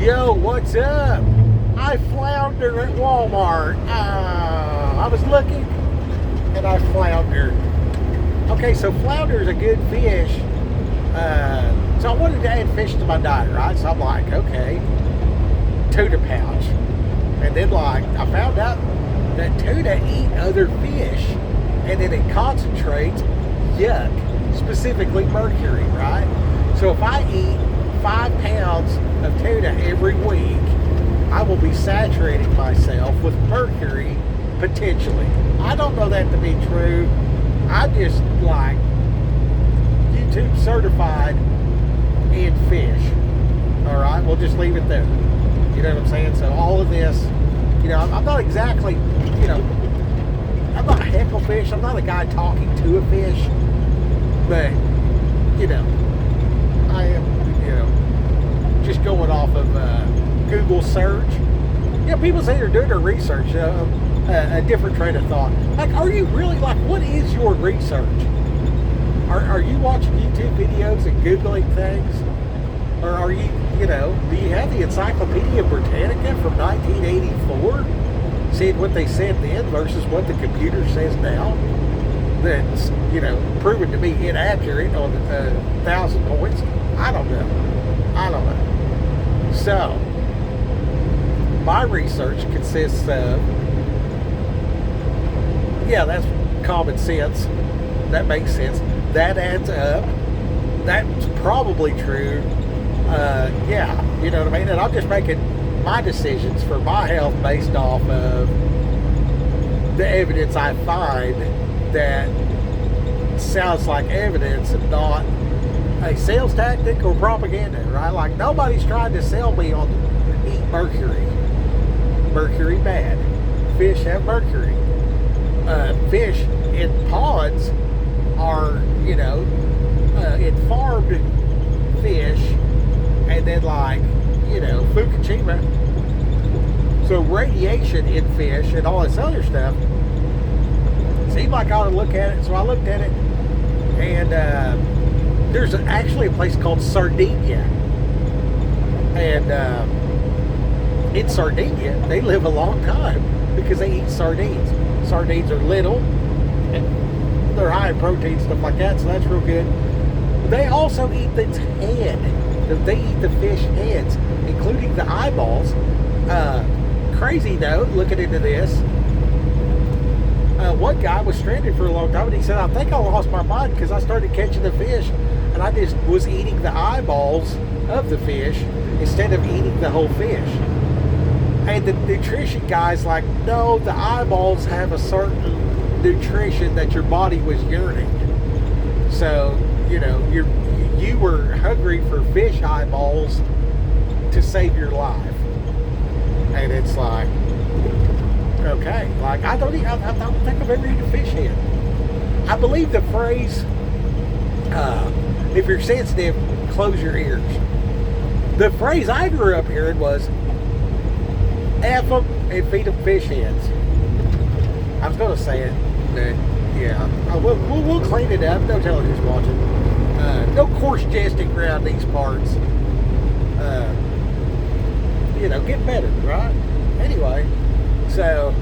Yo, what's up? I flounder at Walmart. I was looking and I floundered. Okay, so flounder is a good fish. So I wanted to add fish to my diet, right? So I'm like, okay, tuna pouch. And then I found out that tuna eat other fish and then it concentrates yuck, specifically mercury, right? So if I eat 5 pounds of tuna every week, I will be saturating myself with mercury potentially. I don't know that to be true. I'm just YouTube certified in fish. All right, we'll just leave it there. You know what I'm saying? So all of this, I'm not exactly, I'm not a heckle fish. I'm not a guy talking to a fish, but I am, just going off of Google search. People say they're doing their research. A different train of thought. Are you really what is your research? Are you watching YouTube videos and Googling things? Or are you, do you have the Encyclopedia Britannica from 1984? Seeing what they said then versus what the computer says now? That's, proven to be inaccurate on 1,000 points? I don't know. So, my research consists of, that's common sense. That makes sense. That adds up. That's probably true. You know what I mean? And I'm just making my decisions for my health based off of the evidence I find that sounds like evidence and not a sales tactic or propaganda, right? Nobody's trying to sell me on eat mercury. Mercury bad. Fish have mercury. Fish in ponds are, in farmed fish, and then Fukushima. So radiation in fish and all this other stuff seemed like I ought to look at it. So I looked at it, and there's actually a place called Sardinia, and in Sardinia they live a long time because they eat sardines. Sardines are little and they're high in protein, stuff like that, so that's real good. They also eat the head. They eat the fish heads, including the eyeballs. Crazy note, looking into this, one guy was stranded for a long time, and he said, I think I lost my mind because I started catching the fish and I just was eating the eyeballs of the fish instead of eating the whole fish. And the nutrition guy's like, no, the eyeballs have a certain nutrition that your body was yearning. So, you were hungry for fish eyeballs to save your life. And it's okay. I don't think I've ever eaten a fish head. I believe the phrase, if you're sensitive, close your ears. The phrase I grew up hearing was, F them and feed them fish heads. I was going to say it, but we'll clean it up. Don't tell who's watching. No coarse jesting around these parts. Get better, right? Anyway, so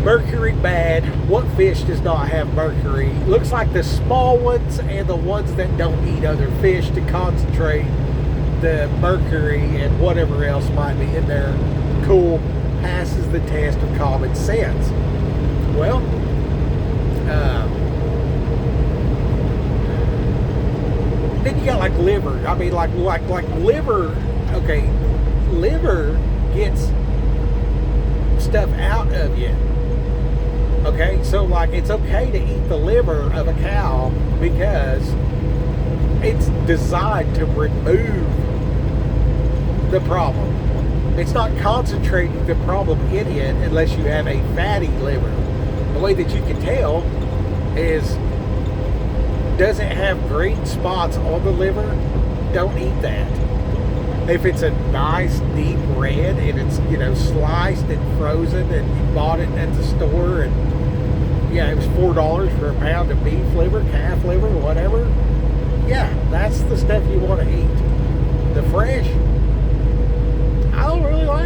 mercury bad. What fish does not have mercury? Looks like the small ones and the ones that don't eat other fish to concentrate the mercury and whatever else might be in there. Cool. Passes the test of common sense. Well, then you got liver. I mean, like liver. Okay, liver gets stuff out of you. Okay, so it's okay to eat the liver of a cow because it's designed to remove the problem. It's not concentrating the problem in it unless you have a fatty liver. The way that you can tell is, does it have green spots on the liver? Don't eat that. If it's a nice deep red and it's sliced and frozen and you bought it at the store and it was $4 for a pound of beef liver, calf liver, whatever, that's the stuff you want to eat. The fresh,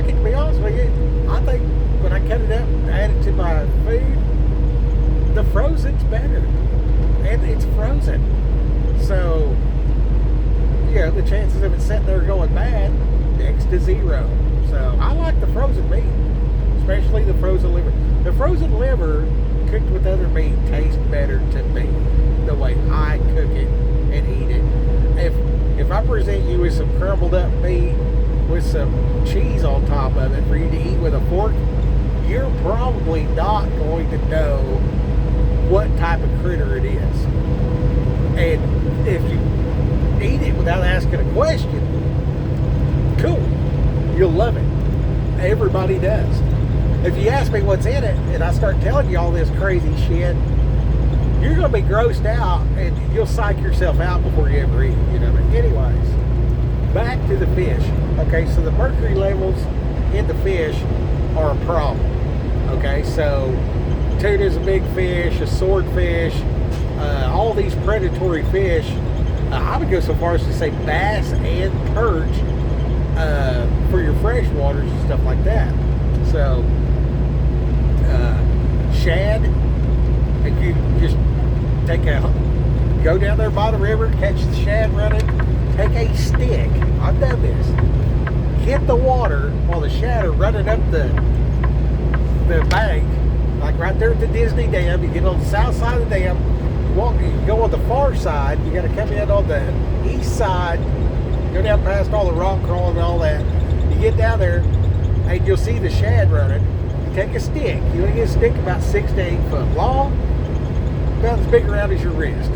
like it, to be honest with you. I think when I cut it up and add it to my food, the frozen's better. And it's frozen. So, the chances of it sitting there going bad, next to zero. So, I like the frozen meat, especially the frozen liver. The frozen liver cooked with other meat tastes better to me, the way I cook it and eat it. If I present you with some crumbled up meat with some cheese on top of it for you to eat with a fork, you're probably not going to know what type of critter it is. And if you eat it without asking a question, cool, you'll love it. Everybody does. If you ask me what's in it and I start telling you all this crazy shit, you're going to be grossed out and you'll psych yourself out before you ever eat it. You know what I mean? Anyways, back to the fish. Okay, so the mercury levels in the fish are a problem. Okay, so tuna's a big fish, a swordfish, all these predatory fish. I would go so far as to say bass and perch for your fresh waters and stuff like that. So, shad, and you just go down there by the river, catch the shad running, take a stick. I've done this. Hit the water while the shad are running up the bank, like right there at the Disney Dam. You get on the south side of the dam, you go on the far side, you got to come in on the east side, go down past all the rock crawling and all that. You get down there, and you'll see the shad running. You take a stick. You want to get a stick about 6 to 8 foot long, about as big around as your wrist.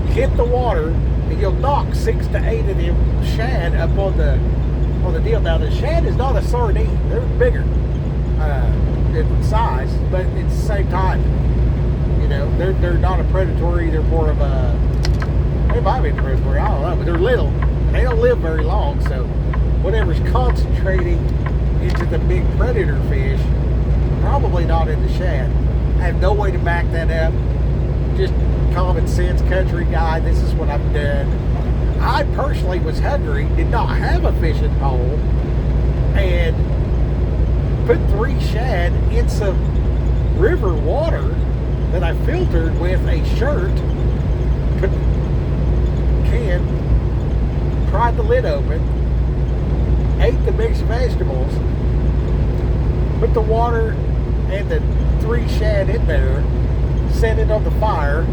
You hit the water, and you'll knock 6 to 8 of them shad up on the deal. Now, the shad is not a sardine. They're bigger in size, but it's the same type. They're not a predatory. They're more of they might be predatory. I don't know, but they're little. And they don't live very long, so whatever's concentrating into the big predator fish, probably not in the shad. I have no way to back that up. Just common sense country guy. This is what I've done. I personally was hungry, did not have a fishing pole, and put 3 shad in some river water that I filtered with a shirt, put can, pried the lid open, ate the mixed vegetables, put the water and the 3 shad in there, set it on the fire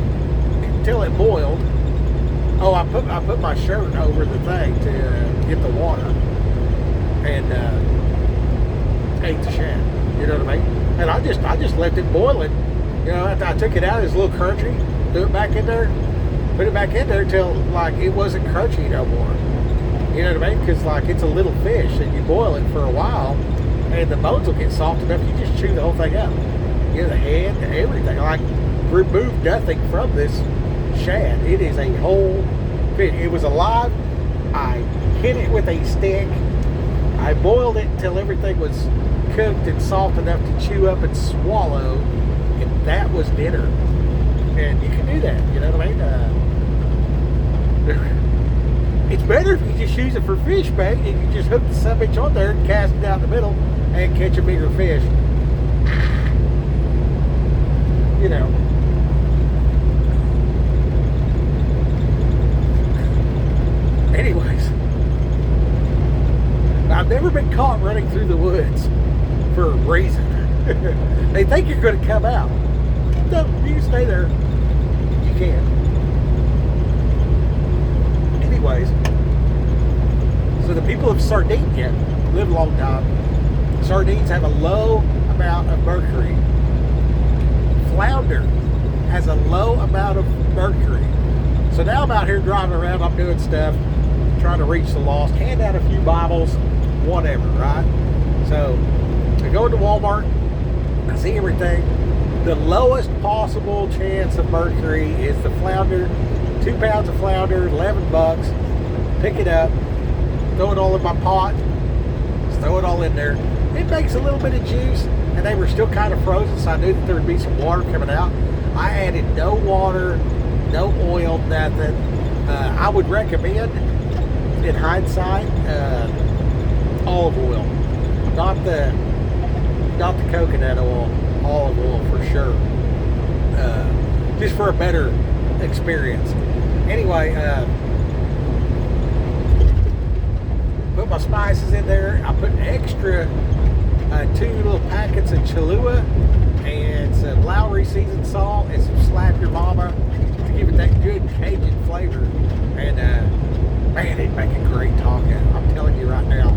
until it boiled. Oh, I put my shirt over the thing to get the water, and ate the shad. You know what I mean? And I just left it boiling. I took it out, it was a little crunchy, threw it back in there, put it back in there until like it wasn't crunchy no more. You know what I mean? Because like it's a little fish and you boil it for a while and the bones will get soft enough you just chew the whole thing up. The head, everything. Like remove nothing from this shad. It is a whole fish. It was alive. I hit it with a stick. I boiled it until everything was cooked and soft enough to chew up and swallow. And that was dinner. And you can do that, you know what I mean? It's better if you just use it for fish bait and you just hook the subbitch on there and cast it down the middle and catch a bigger fish. Anyways, I've never been caught running through the woods for a reason. They think you're going to come out. No, you can stay there. You can. Anyways, so the people of Sardinia live a long time. Sardines have a low amount of mercury. Flounder has a low amount of mercury. So now I'm out here driving around, I'm doing stuff, trying to reach the lost, hand out a few Bibles, whatever, right? So I go into Walmart, I see everything. The lowest possible chance of mercury is the flounder. 2 pounds of flounder, $11. Pick it up, throw it all in my pot, just throw it all in there. It makes a little bit of juice, and they were still kind of frozen, so I knew that there would be some water coming out. I added no water, no oil, nothing. I would recommend, in hindsight, olive oil, not the coconut oil, olive oil for sure. Just for a better experience. Anyway, put my spices in there. I put extra 2 little packets of Cholula and some Lowry seasoned salt and some Slap Your Mama to give it that good Cajun flavor. And man, it'd make a great taco. I'm telling you right now.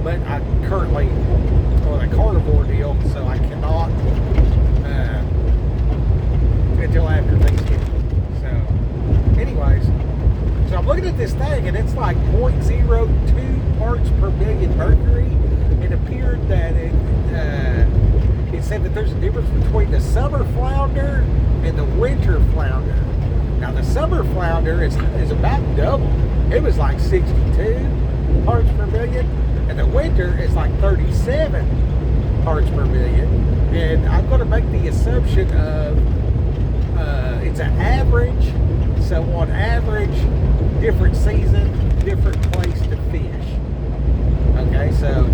But I'm currently on a carnivore deal, so I cannot until after Thanksgiving. So, anyways, so I'm looking at this thing, and it's like 0.02 parts per million mercury. It appeared that it said that there's a difference between the summer flounder and the winter flounder. Now, the summer flounder is about double. It was like 62 parts per million, and the winter is like 37 parts per million. And I'm going to make the assumption of it's an average. So on average, different season, different place to fish. Okay, so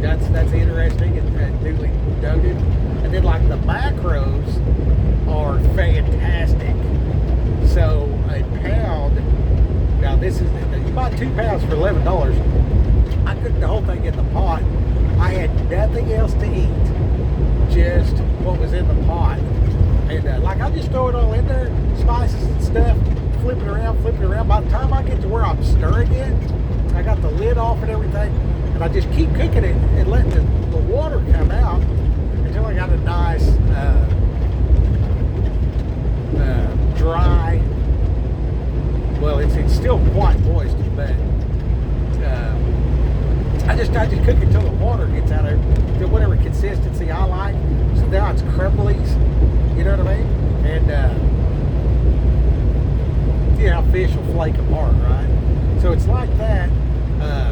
that's interesting and duly noted. And then like the macros are fantastic. So a pound, now this is, you buy 2 pounds for $11. I cooked the whole thing in the pot. I had nothing else to eat, just what was in the pot. And like I just throw it all in there, spices and stuff, flip it around. By the time I get to where I'm stirring it, I got the lid off and everything, and I just keep cooking it and letting the water come out until I got a nice dry. Well, it's still quite moist, but I just cook it until the water gets out of it, to whatever consistency I like. So now it's crumblies, you know what I mean? And you know how fish will flake apart, right? So it's like that,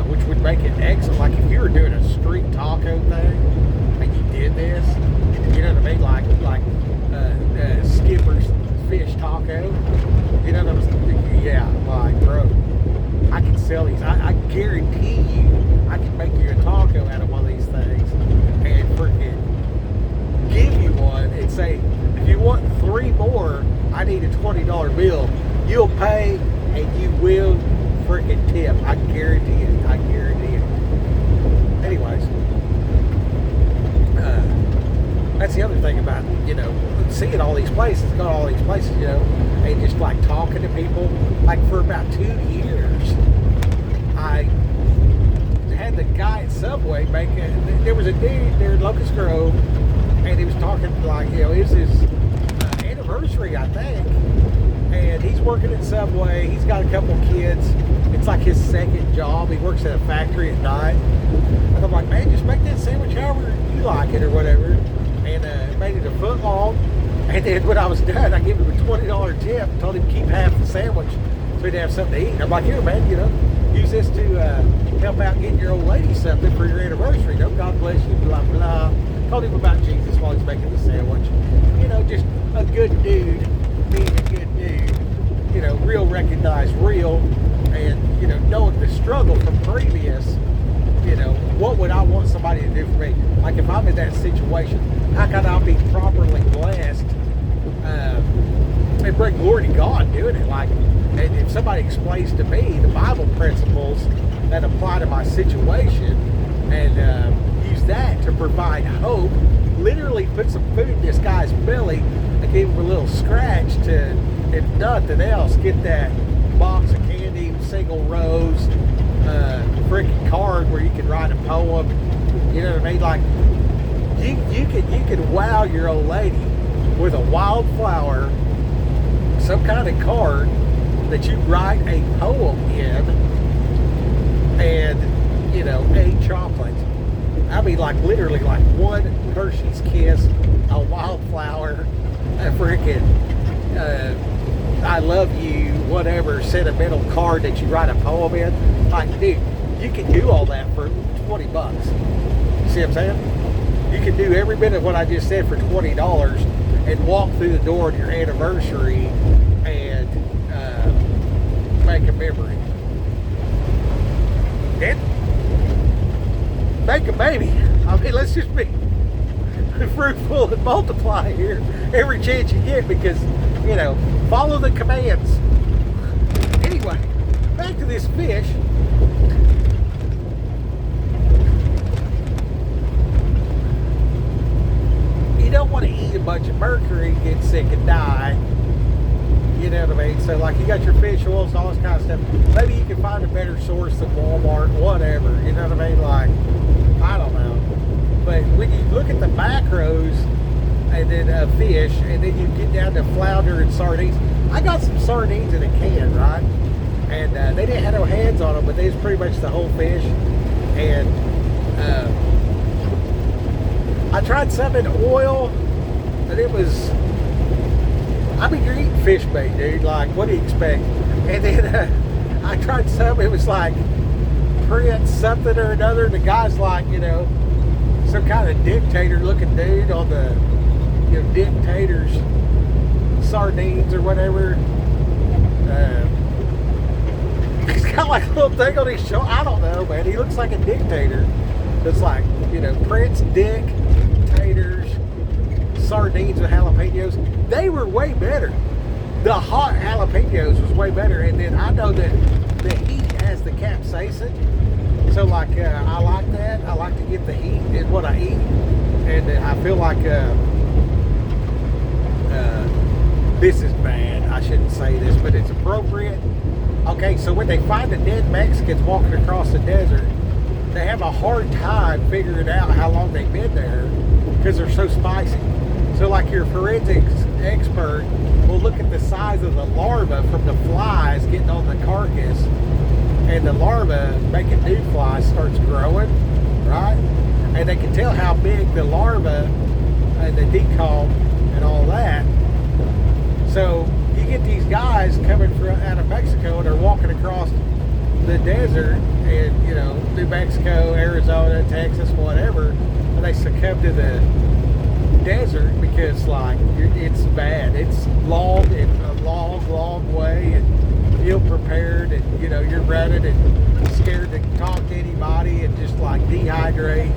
which would make it excellent. Like if you were doing a street taco thing, and you did this, you know what I mean? Like Skipper's fish taco, you know what I'm saying? Yeah, like bro, I can sell these. I guarantee you, I can make you a taco out of one of these things and freaking give you one and say, if you want 3 more, I need a $20 bill. You'll pay and you will freaking tip. I guarantee it. I guarantee it. Anyways, that's the other thing about, you know, seeing all these places, going to all these places, you know, and just like talking to people. Like for about 2 years, I had the guy at Subway there was a dude there in Locust Grove, and he was talking like, you know, it was his anniversary, I think, and he's working at Subway. He's got a couple kids. It's like his second job. He works at a factory at night. And I'm like, man, just make that sandwich however you like it or whatever. And made it a foot long. And then when I was done, I gave him a $20 tip, told him to keep half the sandwich so he'd have something to eat. And I'm like, here, man, you know, use this to help out getting your old lady something for your anniversary. You know, God bless you, blah, blah. Told him about Jesus while he's making the sandwich. You know, just a good dude being a good dude. You know, real recognized real. And, you know, knowing the struggle from previous, you know, what would I want somebody to do for me? Like if I'm in that situation, how can I be properly blessed and bring glory to God doing it? Like, and if somebody explains to me the Bible principles that apply to my situation and use that to provide hope, literally put some food in this guy's belly and gave him a little scratch to, if nothing else, get that box of candy, single rose, freaking card where you can write a poem. You know what I mean? Like you could wow your old lady with a wildflower, some kind of card that you write a poem in, and you know, a chocolate. I mean, like literally, like one Hershey's Kiss, a wildflower, a freaking I love you, whatever sentimental card that you write a poem in. Like, dude, you can do all that for $20. You see what I'm saying? You can do every bit of what I just said for $20 and walk through the door on your anniversary and make a memory. make a baby. I mean, let's just be fruitful and multiply here every chance you get, because, you know, follow the commands. Anyway, back to this fish. You don't want to eat a bunch of mercury, get sick and die. You know what I mean? So, like, you got your fish oils and all this kind of stuff. Maybe you can find a better source than Walmart, whatever. You know what I mean? Like, I don't know. But when you look at the macros and then fish, and then you get down to flounder and sardines. I got some sardines in a can, right? And they didn't have no heads on them, but they was pretty much the whole fish. And I tried some in oil, and it was, I mean, you're eating fish bait, dude. Like, what do you expect? And then I tried some, it was like Prince something or another. And the guy's like, you know, some kind of dictator looking dude on the, you know, dictator's sardines or whatever. He's got like a little thing on his shoulder. I don't know, man. He looks like a dictator. It's like, you know, Prince dictators, sardines with jalapenos. They were way better. The hot jalapenos was way better. And then I know that the heat has the capsaicin. So like, I like that. I like to get the heat in what I eat. And I feel like this is bad. I shouldn't say this, but it's appropriate. Okay, so when they find the dead Mexicans walking across the desert, they have a hard time figuring out how long they've been there because they're so spicy. So like your forensics expert will look at the size of the larva from the flies getting on the carcass, and the larva, making new flies, starts growing, right? And they can tell how big the larva and the decomp and all that. So you get these guys coming out of Mexico, and they're walking across the desert in, you know, New Mexico, Arizona, Texas, whatever, and they succumb to the desert because, like, it's bad. It's long and a long way, and ill-prepared, and, you know, you're running and scared to talk to anybody and just, like, dehydrate,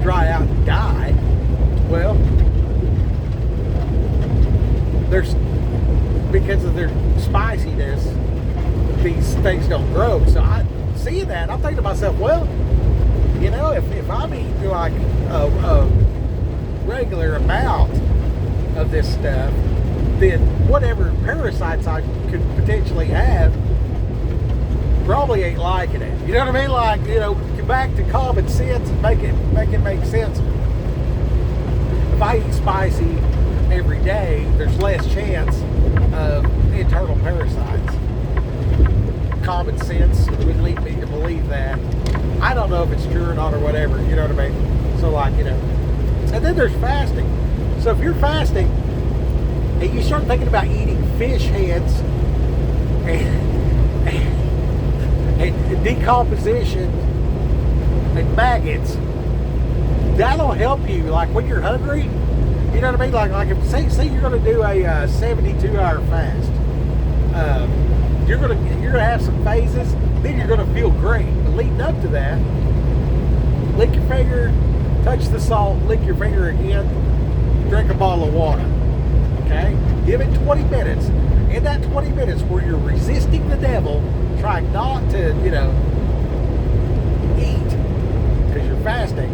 dry out, and die. Well, there's, because of their spiciness, these things don't grow. So I see that, I'm thinking to myself, well, you know, if I'm eating like a regular amount of this stuff, then whatever parasites I could potentially have probably ain't liking it. You know what I mean? Like, you know, get back to common sense and make it make sense. If I eat spicy every day, there's less chance of internal parasites. Common sense would lead me to believe that. I don't know if it's true or not or whatever, you know what I mean? So like, you know, and then there's fasting. So if you're fasting and you start thinking about eating fish heads and decomposition and maggots, that'll help you, like when you're hungry. You know what I mean? Like if say you're going to do a 72-hour fast, you're gonna have some phases. Then you're going to feel great. But leading up to that, lick your finger, touch the salt, lick your finger again, drink a bottle of water. Okay? Give it 20 minutes. In that 20 minutes where you're resisting the devil, trying not to, you know, eat because you're fasting,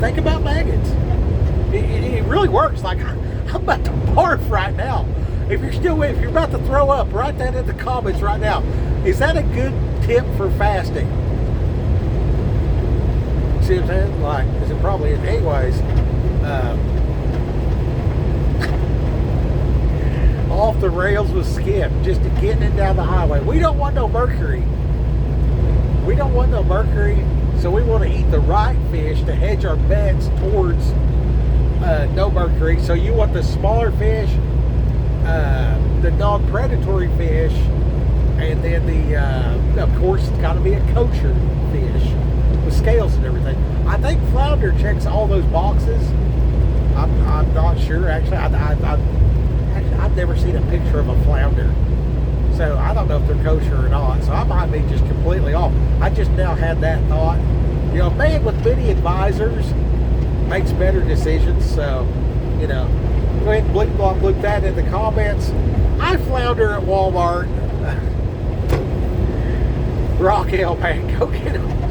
think about maggots. It really works. Like, I'm about to barf right now. If you're about to throw up, write that in the comments right now. Is that a good tip for fasting? See what I'm saying? Like, because it probably is. Anyways, off the rails with Skip, just getting it down the highway. We don't want no mercury. We don't want no mercury, so we want to eat the right fish to hedge our bets towards no mercury. So you want the smaller fish, the non-predatory fish, and then the, of course, it's got to be a kosher fish with scales and everything. I think Flounder checks all those boxes. I'm not sure, actually. I've never seen a picture of a flounder, so I don't know if they're kosher or not. So I might be just completely off. I just now had that thought, You know, a man with many advisors makes better decisions. So, you know, go ahead and look that in the comments. I flounder at Walmart. Rock Ale, man. Go get them.